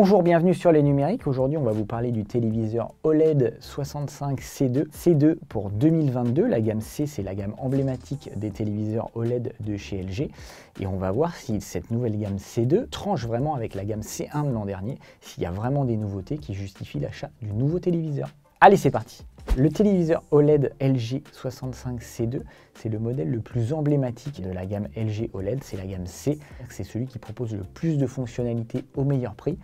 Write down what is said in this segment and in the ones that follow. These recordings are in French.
Bonjour, bienvenue sur les numériques. Aujourd'hui, on va vous parler du téléviseur OLED 65 C2. C2 pour 2022. La gamme C, c'est la gamme emblématique des téléviseurs OLED de chez LG. Et on va voir si cette nouvelle gamme C2 tranche vraiment avec la gamme C1 de l'an dernier, s'il y a vraiment des nouveautés qui justifient l'achat du nouveau téléviseur. Allez, c'est parti! Le téléviseur OLED LG 65 C2, c'est le modèle le plus emblématique de la gamme LG OLED, c'est la gamme C. C'est celui qui propose le plus de fonctionnalités au meilleur prix.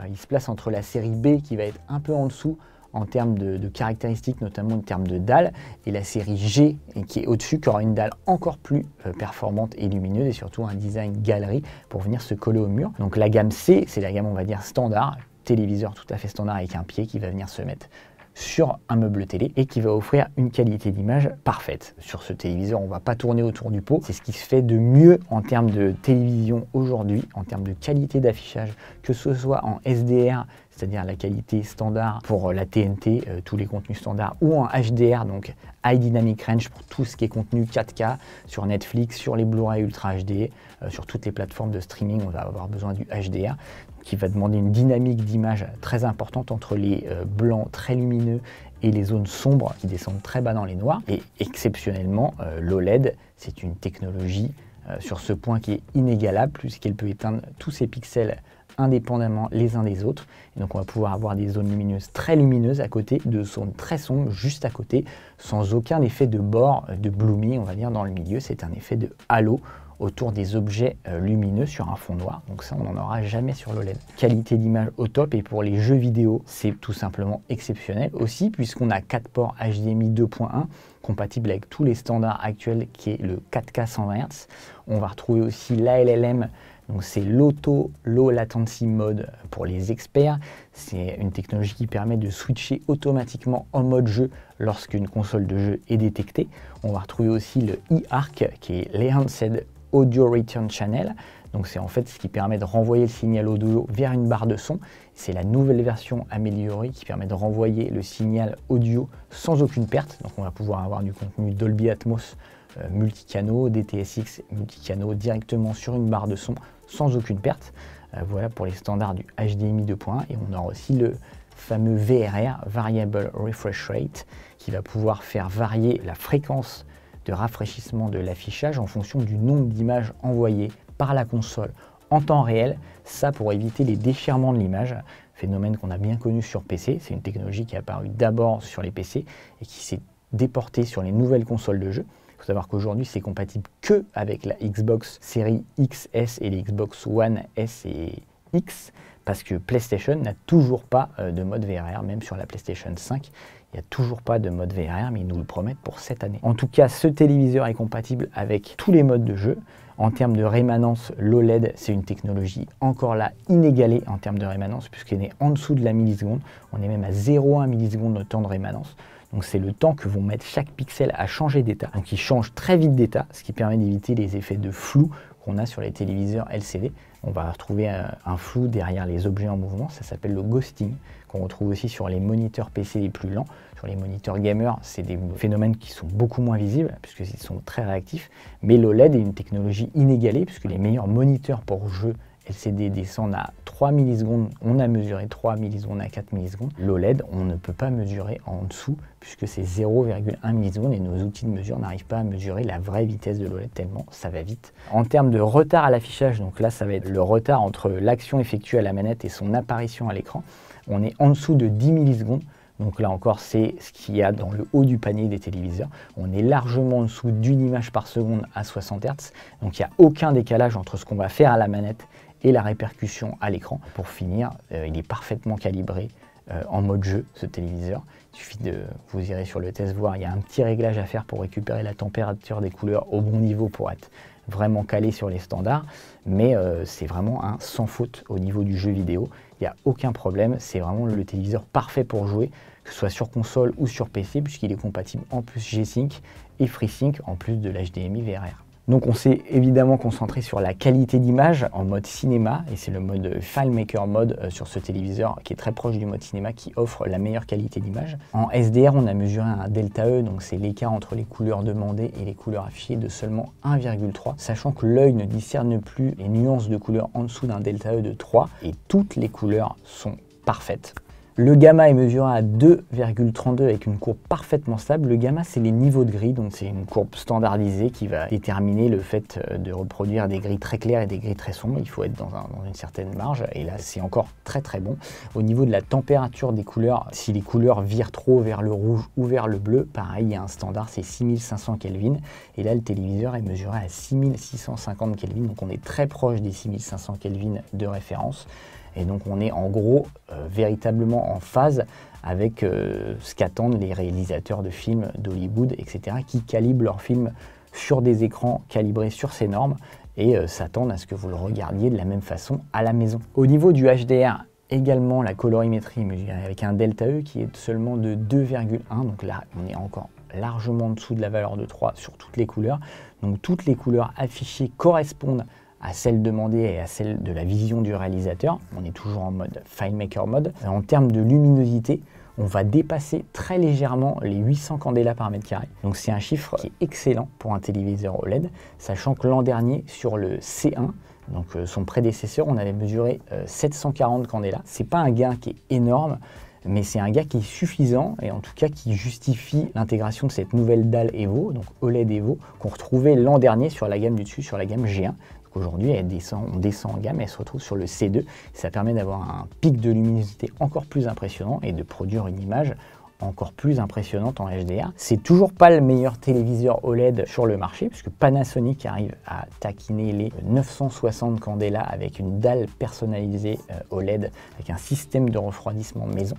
Il se place entre la série B qui va être un peu en dessous en termes de caractéristiques, notamment en termes de dalle, et la série G qui est au-dessus, qui aura une dalle encore plus performante et lumineuse et surtout un design galerie pour venir se coller au mur. Donc la gamme C, c'est la gamme on va dire standard, téléviseur tout à fait standard avec un pied qui va venir se mettre sur un meuble télé et qui va offrir une qualité d'image parfaite. Sur ce téléviseur, on ne va pas tourner autour du pot. C'est ce qui se fait de mieux en termes de télévision aujourd'hui, en termes de qualité d'affichage, que ce soit en SDR, c'est-à-dire la qualité standard pour la TNT, tous les contenus standards, ou en HDR, donc High Dynamic Range pour tout ce qui est contenu 4K, sur Netflix, sur les Blu-ray Ultra HD, sur toutes les plateformes de streaming, on va avoir besoin du HDR, qui va demander une dynamique d'image très importante entre les blancs très lumineux et les zones sombres qui descendent très bas dans les noirs. Et exceptionnellement, l'OLED, c'est une technologie sur ce point qui est inégalable, puisqu'elle peut éteindre tous ces pixels indépendamment les uns des autres. Et donc on va pouvoir avoir des zones lumineuses très lumineuses à côté, de zones très sombres juste à côté, sans aucun effet de bord, de blooming, on va dire, dans le milieu. C'est un effet de halo autour des objets lumineux sur un fond noir. Donc ça, on n'en aura jamais sur l'OLED. Qualité d'image au top, et pour les jeux vidéo, c'est tout simplement exceptionnel aussi, puisqu'on a 4 ports HDMI 2.1, compatible avec tous les standards actuels, qui est le 4K 120 Hz. On va retrouver aussi l'ALLM, donc c'est l'Auto Low Latency Mode pour les experts. C'est une technologie qui permet de switcher automatiquement en mode jeu lorsqu'une console de jeu est détectée. On va retrouver aussi le eARC, qui est l'Enhanced Audio Return Channel. Donc c'est en fait ce qui permet de renvoyer le signal audio vers une barre de son. C'est la nouvelle version améliorée qui permet de renvoyer le signal audio sans aucune perte. Donc on va pouvoir avoir du contenu Dolby Atmos multicanaux, DTS:X multicanaux directement sur une barre de son sans aucune perte. Voilà pour les standards du HDMI 2.1, et on aura aussi le fameux VRR, Variable Refresh Rate, qui va pouvoir faire varier la fréquence de rafraîchissement de l'affichage en fonction du nombre d'images envoyées par la console en temps réel, ça pour éviter les déchirements de l'image, phénomène qu'on a bien connu sur PC. C'est une technologie qui est apparue d'abord sur les PC et qui s'est déportée sur les nouvelles consoles de jeu. Il faut savoir qu'aujourd'hui, c'est compatible que avec la Xbox Series XS et les Xbox One S et X, parce que PlayStation n'a toujours pas de mode VRR, même sur la PlayStation 5. Il n'y a toujours pas de mode VRR, mais ils nous le promettent pour cette année. En tout cas, ce téléviseur est compatible avec tous les modes de jeu. En termes de rémanence, l'OLED, c'est une technologie encore là inégalée en termes de rémanence, puisqu'elle est en dessous de la milliseconde. On est même à 0,1 milliseconde de temps de rémanence. Donc c'est le temps que vont mettre chaque pixel à changer d'état. Donc il change très vite d'état, ce qui permet d'éviter les effets de flou qu'on a sur les téléviseurs LCD. On va retrouver un flou derrière les objets en mouvement, ça s'appelle le ghosting, qu'on retrouve aussi sur les moniteurs PC les plus lents. Sur les moniteurs gamers, c'est des phénomènes qui sont beaucoup moins visibles, puisqu'ils sont très réactifs. Mais l'OLED est une technologie inégalée, puisque les meilleurs moniteurs pour jeux LCD descendent à 3 millisecondes, on a mesuré 3 millisecondes à 4 millisecondes. L'OLED, on ne peut pas mesurer en dessous, puisque c'est 0,1 milliseconde, et nos outils de mesure n'arrivent pas à mesurer la vraie vitesse de l'OLED, tellement ça va vite. En termes de retard à l'affichage, donc là ça va être le retard entre l'action effectuée à la manette et son apparition à l'écran. On est en dessous de 10 millisecondes. Donc là encore, c'est ce qu'il y a dans le haut du panier des téléviseurs. On est largement en dessous d'une image par seconde à 60 Hz. Donc il n'y a aucun décalage entre ce qu'on va faire à la manette et la répercussion à l'écran. Pour finir, il est parfaitement calibré en mode jeu, ce téléviseur. Il suffit de, vous irez sur le test voir, il y a un petit réglage à faire pour récupérer la température des couleurs au bon niveau pour être vraiment calé sur les standards, mais c'est vraiment un sans faute au niveau du jeu vidéo. Il n'y a aucun problème, c'est vraiment le téléviseur parfait pour jouer, que ce soit sur console ou sur PC, puisqu'il est compatible en plus G-Sync et FreeSync, en plus de l'HDMI VRR. Donc on s'est évidemment concentré sur la qualité d'image en mode cinéma, et c'est le mode FileMaker Mode sur ce téléviseur qui est très proche du mode cinéma, qui offre la meilleure qualité d'image. En SDR, on a mesuré un delta E, donc c'est l'écart entre les couleurs demandées et les couleurs affichées, de seulement 1,3, sachant que l'œil ne discerne plus les nuances de couleurs en dessous d'un delta E de 3, et toutes les couleurs sont parfaites. Le gamma est mesuré à 2,32 avec une courbe parfaitement stable. Le gamma, c'est les niveaux de gris, donc c'est une courbe standardisée qui va déterminer le fait de reproduire des gris très clairs et des gris très sombres. Il faut être dans une certaine marge, et là c'est encore très très bon. Au niveau de la température des couleurs, si les couleurs virent trop vers le rouge ou vers le bleu, pareil, il y a un standard, c'est 6500 Kelvin, et là le téléviseur est mesuré à 6650 Kelvin, donc on est très proche des 6500 Kelvin de référence. Et donc on est en gros véritablement en phase avec ce qu'attendent les réalisateurs de films d'Hollywood, etc., qui calibrent leurs films sur des écrans calibrés sur ces normes et s'attendent à ce que vous le regardiez de la même façon à la maison. Au niveau du HDR, également la colorimétrie est mesurée avec un delta E qui est seulement de 2,1, donc là on est encore largement en dessous de la valeur de 3 sur toutes les couleurs. Donc toutes les couleurs affichées correspondent à celle demandée et à celle de la vision du réalisateur. On est toujours en mode FileMaker Mode. En termes de luminosité, on va dépasser très légèrement les 800 candela par mètre carré. Donc c'est un chiffre qui est excellent pour un téléviseur OLED, sachant que l'an dernier, sur le C1, donc son prédécesseur, on avait mesuré 740 candela. C'est pas un gain qui est énorme, mais c'est un gain qui est suffisant, et en tout cas qui justifie l'intégration de cette nouvelle dalle Evo, donc OLED Evo, qu'on retrouvait l'an dernier sur la gamme du dessus, sur la gamme G1. Aujourd'hui, on descend en gamme, elle se retrouve sur le C2. Ça permet d'avoir un pic de luminosité encore plus impressionnant et de produire une image encore plus impressionnante en HDR. C'est toujours pas le meilleur téléviseur OLED sur le marché, puisque Panasonic arrive à taquiner les 960 candela avec une dalle personnalisée OLED, avec un système de refroidissement maison,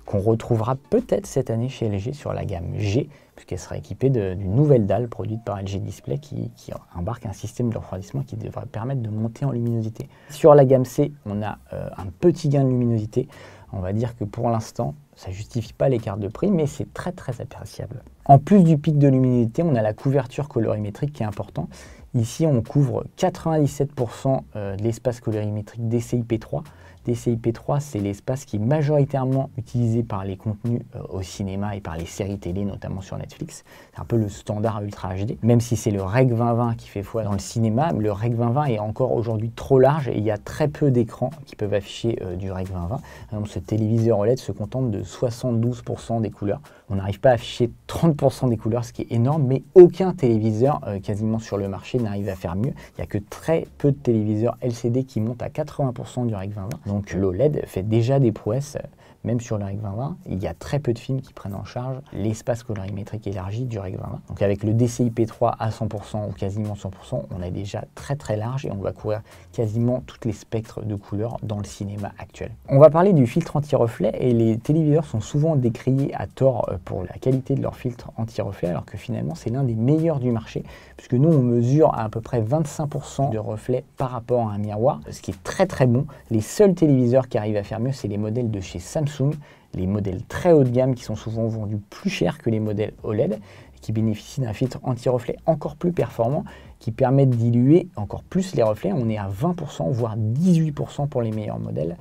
qu'on retrouvera peut-être cette année chez LG sur la gamme G, puisqu'elle sera équipée d'une nouvelle dalle produite par LG Display qui embarque un système de refroidissement qui devrait permettre de monter en luminosité. Sur la gamme C, on a un petit gain de luminosité. On va dire que pour l'instant, ça ne justifie pas l'écart de prix, mais c'est très très appréciable. En plus du pic de luminosité, on a la couverture colorimétrique qui est important. Ici, on couvre 97% de l'espace colorimétrique DCI-P3. DCI-P3, c'est l'espace qui est majoritairement utilisé par les contenus au cinéma et par les séries télé, notamment sur Netflix. C'est un peu le standard Ultra HD. Même si c'est le Rec 2020 qui fait foi dans le cinéma, le Rec 2020 est encore aujourd'hui trop large et il y a très peu d'écrans qui peuvent afficher du Rec 2020. Par exemple, ce téléviseur OLED se contente de 72% des couleurs. On n'arrive pas à afficher 30% des couleurs, ce qui est énorme, mais aucun téléviseur quasiment sur le marché n'arrive à faire mieux. Il n'y a que très peu de téléviseurs LCD qui montent à 80% du Rec 2020. Donc l'OLED fait déjà des prouesses, même sur le Rec 2020. Il y a très peu de films qui prennent en charge l'espace colorimétrique élargi du Rec 2020. Donc avec le DCI-P3 à 100% ou quasiment 100%, on est déjà très très large et on va couvrir quasiment tous les spectres de couleurs dans le cinéma actuel. On va parler du filtre anti-reflet, et les téléviseurs sont souvent décriés à tort pour la qualité de leur filtre anti-reflet, alors que finalement c'est l'un des meilleurs du marché, puisque nous on mesure à peu près 25% de reflet par rapport à un miroir, ce qui est très très bon. Les seuls téléviseurs qui arrivent à faire mieux, c'est les modèles de chez Samsung, les modèles très haut de gamme qui sont souvent vendus plus cher que les modèles OLED, qui bénéficient d'un filtre anti-reflet encore plus performant, qui permet de diluer encore plus les reflets. On est à 20%, voire 18% pour les meilleurs modèles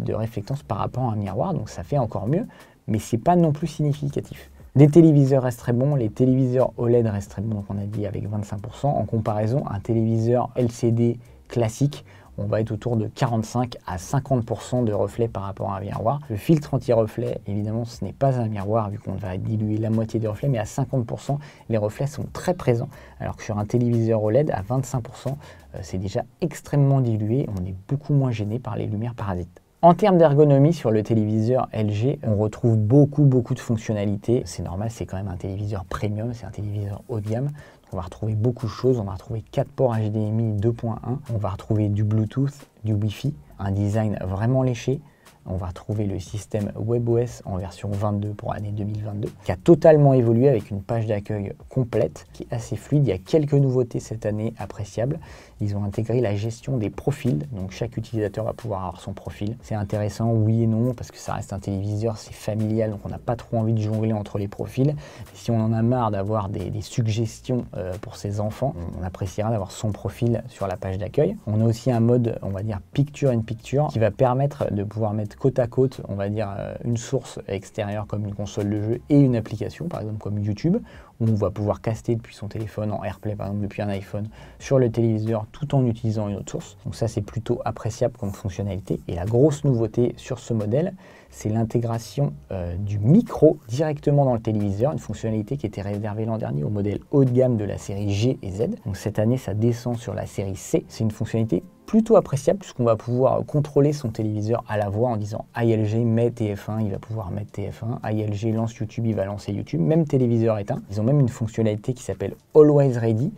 de réflectance par rapport à un miroir, donc ça fait encore mieux, mais c'est pas non plus significatif. Les téléviseurs restent très bons, les téléviseurs OLED restent très bons, donc on a dit avec 25%. En comparaison, un téléviseur LCD classique, on va être autour de 45 à 50% de reflets par rapport à un miroir. Le filtre anti-reflet, évidemment, ce n'est pas un miroir vu qu'on va diluer la moitié des reflets, mais à 50%, les reflets sont très présents, alors que sur un téléviseur OLED, à 25%, c'est déjà extrêmement dilué, on est beaucoup moins gêné par les lumières parasites. En termes d'ergonomie, sur le téléviseur LG, on retrouve beaucoup de fonctionnalités. C'est normal, c'est quand même un téléviseur premium, c'est un téléviseur haut de gamme. On va retrouver beaucoup de choses, on va retrouver 4 ports HDMI 2.1, on va retrouver du Bluetooth, du Wi-Fi, un design vraiment léché, On va retrouver le système WebOS en version 22 pour l'année 2022, qui a totalement évolué avec une page d'accueil complète, qui est assez fluide. Il y a quelques nouveautés cette année appréciables. Ils ont intégré la gestion des profils, donc chaque utilisateur va pouvoir avoir son profil. C'est intéressant, oui et non, parce que ça reste un téléviseur, c'est familial, donc on n'a pas trop envie de jongler entre les profils. Si on en a marre d'avoir des suggestions pour ses enfants, on appréciera d'avoir son profil sur la page d'accueil. On a aussi un mode, on va dire picture in picture, qui va permettre de pouvoir mettre côte à côte, on va dire une source extérieure comme une console de jeu et une application, par exemple comme YouTube, où on va pouvoir caster depuis son téléphone en AirPlay, par exemple depuis un iPhone, sur le téléviseur tout en utilisant une autre source. Donc ça, c'est plutôt appréciable comme fonctionnalité. Et la grosse nouveauté sur ce modèle, c'est l'intégration du micro directement dans le téléviseur, une fonctionnalité qui était réservée l'an dernier au modèle haut de gamme de la série G et Z. Donc cette année, ça descend sur la série C. C'est une fonctionnalité plutôt appréciable puisqu'on va pouvoir contrôler son téléviseur à la voix en disant ILG met TF1, il va pouvoir mettre TF1, ILG lance YouTube, il va lancer YouTube, même téléviseur éteint. Ils ont même une fonctionnalité qui s'appelle Always Ready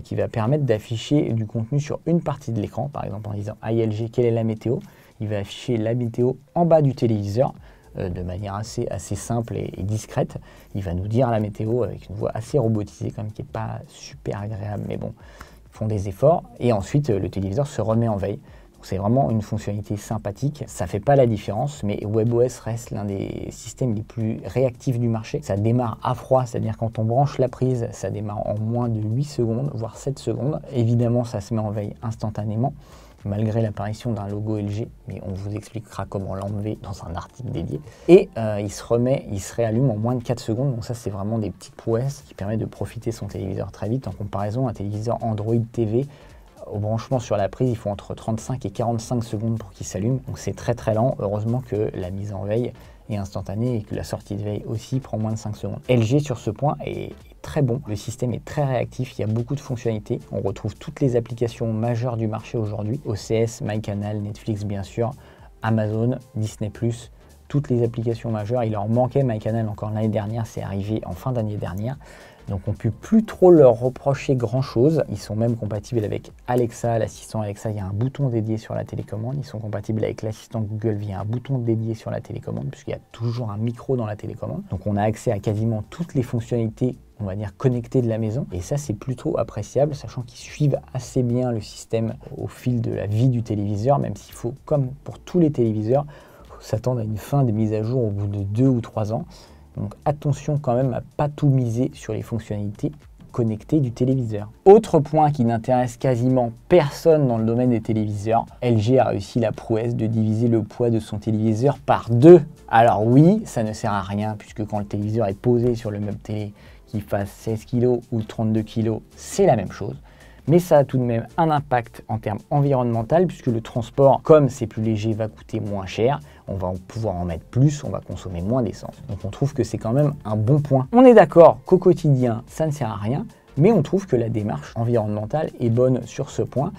qui va permettre d'afficher du contenu sur une partie de l'écran, par exemple en disant ILG quelle est la météo, il va afficher la météo en bas du téléviseur de manière assez simple et discrète. Il va nous dire la météo avec une voix assez robotisée quand même qui n'est pas super agréable, mais bon, font des efforts et ensuite le téléviseur se remet en veille. C'est vraiment une fonctionnalité sympathique. Ça ne fait pas la différence, mais WebOS reste l'un des systèmes les plus réactifs du marché. Ça démarre à froid, c'est-à-dire quand on branche la prise, ça démarre en moins de 8 secondes, voire 7 secondes. Évidemment, ça se met en veille instantanément, malgré l'apparition d'un logo LG, mais on vous expliquera comment l'enlever dans un article dédié. Et il se réallume en moins de 4 secondes, donc ça c'est vraiment des petites prouesses qui permettent de profiter son téléviseur très vite. En comparaison, un téléviseur Android TV, au branchement sur la prise, il faut entre 35 et 45 secondes pour qu'il s'allume, donc c'est très lent. Heureusement que la mise en veille est instantanée et que la sortie de veille aussi prend moins de 5 secondes. LG sur ce point est très bon, le système est très réactif, il y a beaucoup de fonctionnalités, on retrouve toutes les applications majeures du marché aujourd'hui, OCS, MyCanal, Netflix bien sûr, Amazon, Disney+, toutes les applications majeures. Il leur manquait MyCanal encore l'année dernière, c'est arrivé en fin d'année dernière. Donc on ne peut plus trop leur reprocher grand chose. Ils sont même compatibles avec Alexa, l'assistant Alexa, il y a un bouton dédié sur la télécommande. Ils sont compatibles avec l'assistant Google via un bouton dédié sur la télécommande, puisqu'il y a toujours un micro dans la télécommande. Donc on a accès à quasiment toutes les fonctionnalités, on va dire, connectées de la maison. Et ça, c'est plutôt appréciable, sachant qu'ils suivent assez bien le système au fil de la vie du téléviseur, même s'il faut, comme pour tous les téléviseurs, s'attendre à une fin de mise à jour au bout de 2 ou 3 ans. Donc attention quand même à ne pas tout miser sur les fonctionnalités connectées du téléviseur. Autre point qui n'intéresse quasiment personne dans le domaine des téléviseurs, LG a réussi la prouesse de diviser le poids de son téléviseur par 2. Alors oui, ça ne sert à rien puisque quand le téléviseur est posé sur le meuble télé, qu'il fasse 16 kg ou 32 kg, c'est la même chose. Mais ça a tout de même un impact en termes environnemental puisque le transport, comme c'est plus léger, va coûter moins cher. On va pouvoir en mettre plus, on va consommer moins d'essence. Donc on trouve que c'est quand même un bon point. On est d'accord qu'au quotidien, ça ne sert à rien, mais on trouve que la démarche environnementale est bonne sur ce point.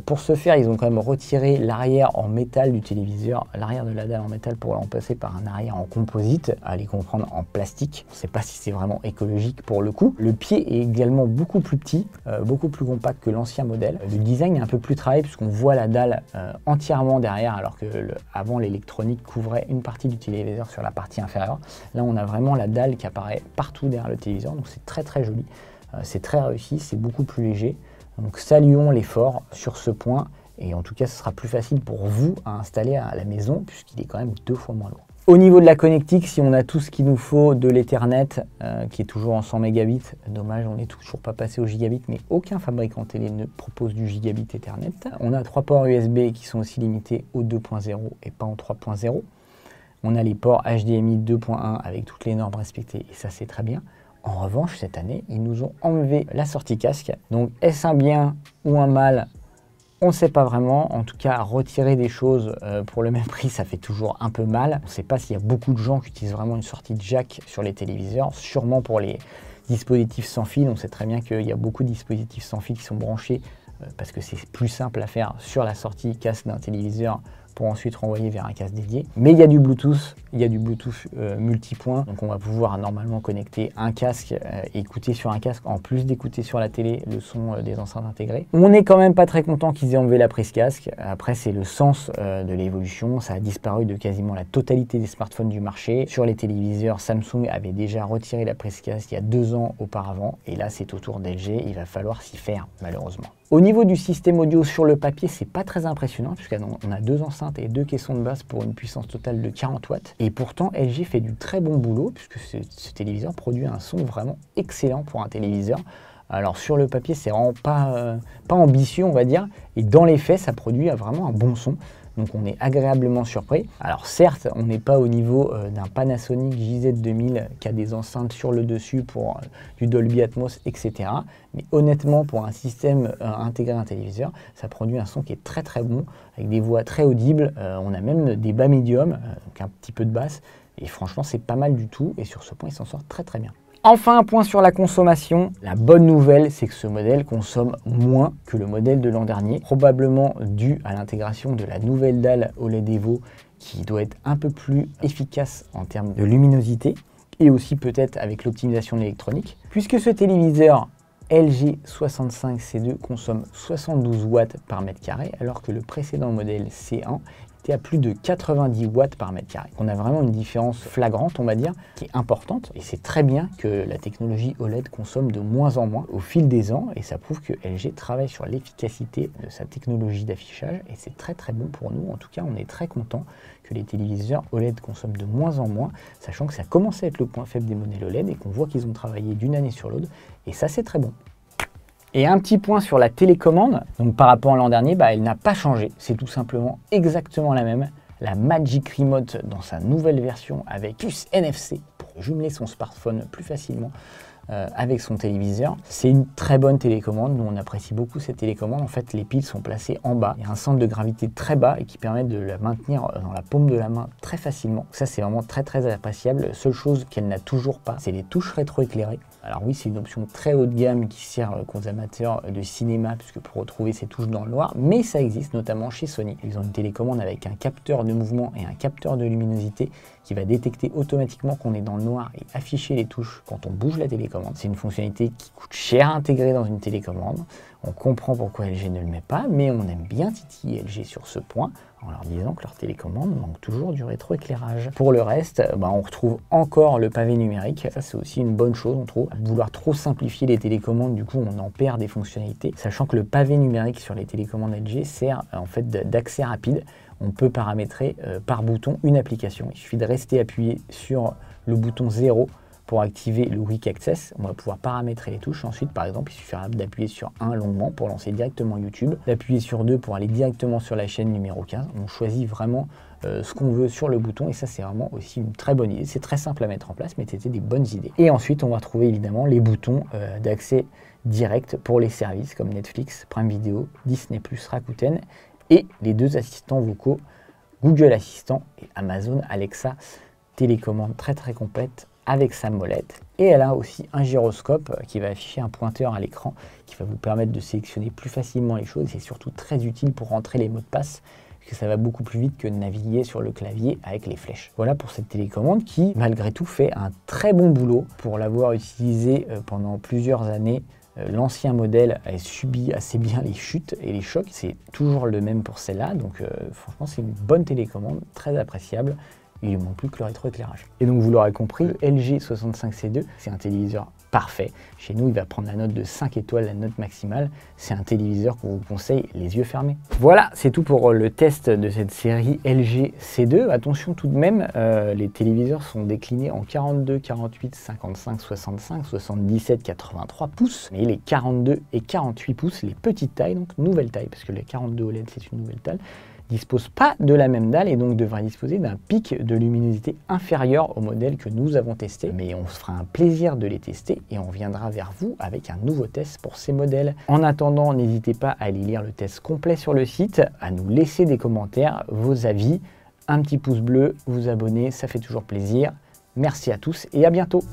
Pour ce faire, ils ont quand même retiré l'arrière en métal du téléviseur, l'arrière de la dalle en métal pour remplacer par un arrière en composite, à les comprendre en plastique. On ne sait pas si c'est vraiment écologique pour le coup. Le pied est également beaucoup plus petit, beaucoup plus compact que l'ancien modèle. Le design est un peu plus travaillé puisqu'on voit la dalle entièrement derrière, alors que avant l'électronique couvrait une partie du téléviseur sur la partie inférieure. Là, on a vraiment la dalle qui apparaît partout derrière le téléviseur, donc c'est très joli. C'est très réussi, c'est beaucoup plus léger. Donc saluons l'effort sur ce point et en tout cas ce sera plus facile pour vous à installer à la maison puisqu'il est quand même 2 fois moins lourd. Au niveau de la connectique, si on a tout ce qu'il nous faut, de l'Ethernet qui est toujours en 100 mégabits, dommage on n'est toujours pas passé au gigabit, mais aucun fabricant télé ne propose du gigabit Ethernet. On a 3 ports USB qui sont aussi limités au 2.0 et pas en 3.0. On a les ports HDMI 2.1 avec toutes les normes respectées et ça c'est très bien. En revanche, cette année, ils nous ont enlevé la sortie casque. Donc, est-ce un bien ou un mal? On ne sait pas vraiment. En tout cas, retirer des choses pour le même prix, ça fait toujours un peu mal. On ne sait pas s'il y a beaucoup de gens qui utilisent vraiment une sortie jack sur les téléviseurs. Sûrement pour les dispositifs sans fil. On sait très bien qu'il y a beaucoup de dispositifs sans fil qui sont branchés parce que c'est plus simple à faire sur la sortie casque d'un téléviseur pour ensuite renvoyer vers un casque dédié. Mais il y a du Bluetooth, multipoint, donc on va pouvoir normalement connecter un casque et écouter sur un casque en plus d'écouter sur la télé le son des enceintes intégrées. On n'est quand même pas très content qu'ils aient enlevé la prise casque. Après, c'est le sens de l'évolution. Ça a disparu de quasiment la totalité des smartphones du marché. Sur les téléviseurs, Samsung avait déjà retiré la prise casque il y a 2 ans auparavant. Et là, c'est au tour d'LG. Il va falloir s'y faire, malheureusement. Au niveau du système audio sur le papier, c'est pas très impressionnant puisqu'on a 2 enceintes et 2 caissons de basse pour une puissance totale de 40 watts. Et pourtant, LG fait du très bon boulot puisque ce téléviseur produit un son vraiment excellent pour un téléviseur. Alors sur le papier, c'est vraiment pas ambitieux, on va dire. Et dans les faits, ça produit vraiment un bon son. Donc on est agréablement surpris. Alors certes, on n'est pas au niveau d'un Panasonic JZ2000 qui a des enceintes sur le dessus pour du Dolby Atmos, etc. Mais honnêtement, pour un système intégré à un téléviseur, ça produit un son qui est très très bon, avec des voix très audibles. On a même des bas médiums, donc un petit peu de basse. Et franchement, c'est pas mal du tout. Et sur ce point, il s'en sort très très bien. Enfin, un point sur la consommation. La bonne nouvelle, c'est que ce modèle consomme moins que le modèle de l'an dernier, probablement dû à l'intégration de la nouvelle dalle OLED Evo qui doit être un peu plus efficace en termes de luminosité et aussi peut-être avec l'optimisation de l'électronique. Puisque ce téléviseur LG 65C2 consomme 72 watts par mètre carré alors que le précédent modèle C1 à plus de 90 watts par mètre carré. On a vraiment une différence flagrante, on va dire, qui est importante. Et c'est très bien que la technologie OLED consomme de moins en moins au fil des ans. Et ça prouve que LG travaille sur l'efficacité de sa technologie d'affichage. Et c'est très très bon pour nous. En tout cas, on est très content que les téléviseurs OLED consomment de moins en moins, sachant que ça commence à être le point faible des modèles OLED et qu'on voit qu'ils ont travaillé d'une année sur l'autre. Et ça, c'est très bon. Et un petit point sur la télécommande, donc par rapport à l'an dernier, elle n'a pas changé, c'est tout simplement exactement la même. La Magic Remote dans sa nouvelle version avec puce NFC pour jumeler son smartphone plus facilement avec son téléviseur. C'est une très bonne télécommande, nous on apprécie beaucoup cette télécommande. En fait, les piles sont placées en bas, il y a un centre de gravité très bas et qui permet de la maintenir dans la paume de la main très facilement. Ça, c'est vraiment très très appréciable. Seule chose qu'elle n'a toujours pas, c'est les touches rétroéclairées. Alors oui, c'est une option très haut de gamme qui sert aux amateurs de cinéma, puisque pour retrouver ces touches dans le noir, mais ça existe notamment chez Sony. Ils ont une télécommande avec un capteur de mouvement et un capteur de luminosité qui va détecter automatiquement qu'on est dans le noir et afficher les touches quand on bouge la télécommande. C'est une fonctionnalité qui coûte cher à intégrer dans une télécommande. On comprend pourquoi LG ne le met pas, mais on aime bien titiller LG sur ce point en leur disant que leur télécommande manque toujours du rétroéclairage. Pour le reste, on retrouve encore le pavé numérique. Ça, c'est aussi une bonne chose, on trouve. Vouloir trop simplifier les télécommandes, du coup, on en perd des fonctionnalités, sachant que le pavé numérique sur les télécommandes LG sert en fait d'accès rapide. On peut paramétrer par bouton une application. Il suffit de rester appuyé sur le bouton 0 pour activer le Quick Access. On va pouvoir paramétrer les touches. Ensuite, par exemple, il suffira d'appuyer sur 1 longuement pour lancer directement YouTube, d'appuyer sur 2 pour aller directement sur la chaîne numéro 15. On choisit vraiment ce qu'on veut sur le bouton et ça, c'est vraiment aussi une très bonne idée. C'est très simple à mettre en place, mais c'était des bonnes idées. Et ensuite, on va retrouver évidemment les boutons d'accès direct pour les services comme Netflix, Prime Video, Disney+, Rakuten et les 2 assistants vocaux Google Assistant et Amazon Alexa. Télécommande très très complète avec sa molette. Et elle a aussi un gyroscope qui va afficher un pointeur à l'écran qui va vous permettre de sélectionner plus facilement les choses. C'est surtout très utile pour rentrer les mots de passe parce que ça va beaucoup plus vite que de naviguer sur le clavier avec les flèches. Voilà pour cette télécommande qui, malgré tout, fait un très bon boulot. Pour l'avoir utilisé pendant plusieurs années, l'ancien modèle a subi assez bien les chutes et les chocs. C'est toujours le même pour celle-là. Donc franchement, c'est une bonne télécommande, très appréciable. Il ne manque plus que le rétroéclairage. Et donc vous l'aurez compris, le LG 65C2, c'est un téléviseur parfait. Chez nous, il va prendre la note de 5 étoiles, la note maximale. C'est un téléviseur qu'on vous conseille les yeux fermés. Voilà, c'est tout pour le test de cette série LG C2. Attention tout de même, les téléviseurs sont déclinés en 42, 48, 55, 65, 77, 83 pouces. Mais les 42 et 48 pouces, les petites tailles, donc nouvelle taille, parce que les 42 OLED, c'est une nouvelle taille, dispose pas de la même dalle et donc devra disposer d'un pic de luminosité inférieur au modèle que nous avons testé. Mais on se fera un plaisir de les tester et on viendra vers vous avec un nouveau test pour ces modèles. En attendant, n'hésitez pas à aller lire le test complet sur le site, à nous laisser des commentaires, vos avis, un petit pouce bleu, vous abonner, ça fait toujours plaisir. Merci à tous et à bientôt.